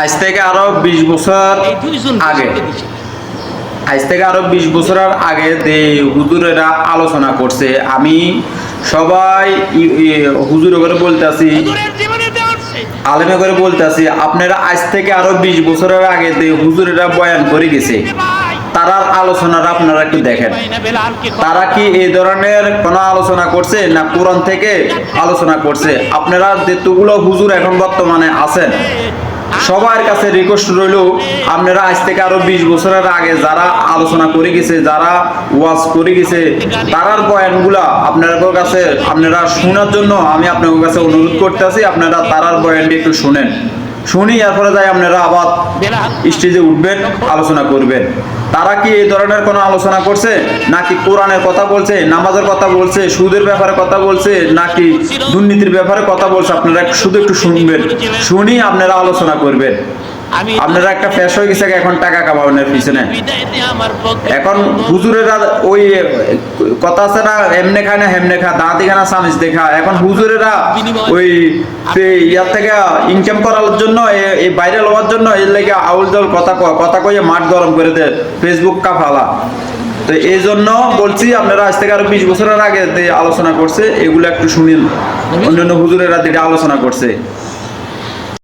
আজ থেকে আরো 20 বছর আগে আজ থেকে আরো 20 বছরের আগে যে হুজুরেরা আলোচনা করছে, আমি সবাই হুজুর করে বলতেছি, আলেমে করে বলতেছি, আপনারা আজ থেকে আরো 20 বছরের আগে যে হুজুরেরা বয়ান করে গেছে তারার আলোচনাটা আপনারা একটু দেখেন। তারা কি এই ধরনের কোন আলোচনা করছে না কোরআন থেকে আলোচনা করছে? আপনারা যেগুলো হুজুর এখন বর্তমানে আছেন সবার কাছে রিকোয়েস্ট রইল, আপনারা আজ থেকে আরো 20 বছরের আগে যারা আলোচনা করে গেছে, যারা ওয়াজ করে গেছে, তারার বয়ানগুলা আপনাদের কাছে আপনারা শোনার জন্য আমি আপনাদের কাছে অনুরোধ করতেছি। আপনারা তারার বয়ানটি একটু শুনেন, শুনি এরপরে যাই আপনারা আবার স্টেজে উঠবেন, আলোচনা করবেন। তারা কি এই ধরনের কোনো আলোচনা করছে নাকি কোরআনের কথা বলছে, নামাজের কথা বলছে, সুদের ব্যাপারে কথা বলছে, নাকি দুর্নীতির ব্যাপারে কথা বলছে? আপনারা শুধু একটু শুনবেন, শুনি আপনারা আলোচনা করবেন। আপনারা একটা ফ্যাশ হয়ে গেছে এখন টাকা কামানোর পিছনে। এখন হুজুরেরা ওই কথা আছে না, এমনে খায় না হেমনে খা, দাঁতি খানা সামিজ দেখা। এখন হুজুরেরা ওই ইয়ার থেকে ইনকাম করার জন্য, এই ভাইরাল হওয়ার জন্য এর লেগে আউল জল কথা কইয়ে মাঠ গরম করে দেয়, ফেসবুক কাফালা। তো এই জন্য বলছি আপনারা আজ থেকে আরো 20 বছরের আগে যে আলোচনা করছে এগুলো একটু শুনিন, অন্যান্য হুজুরেরা যেটা আলোচনা করছে।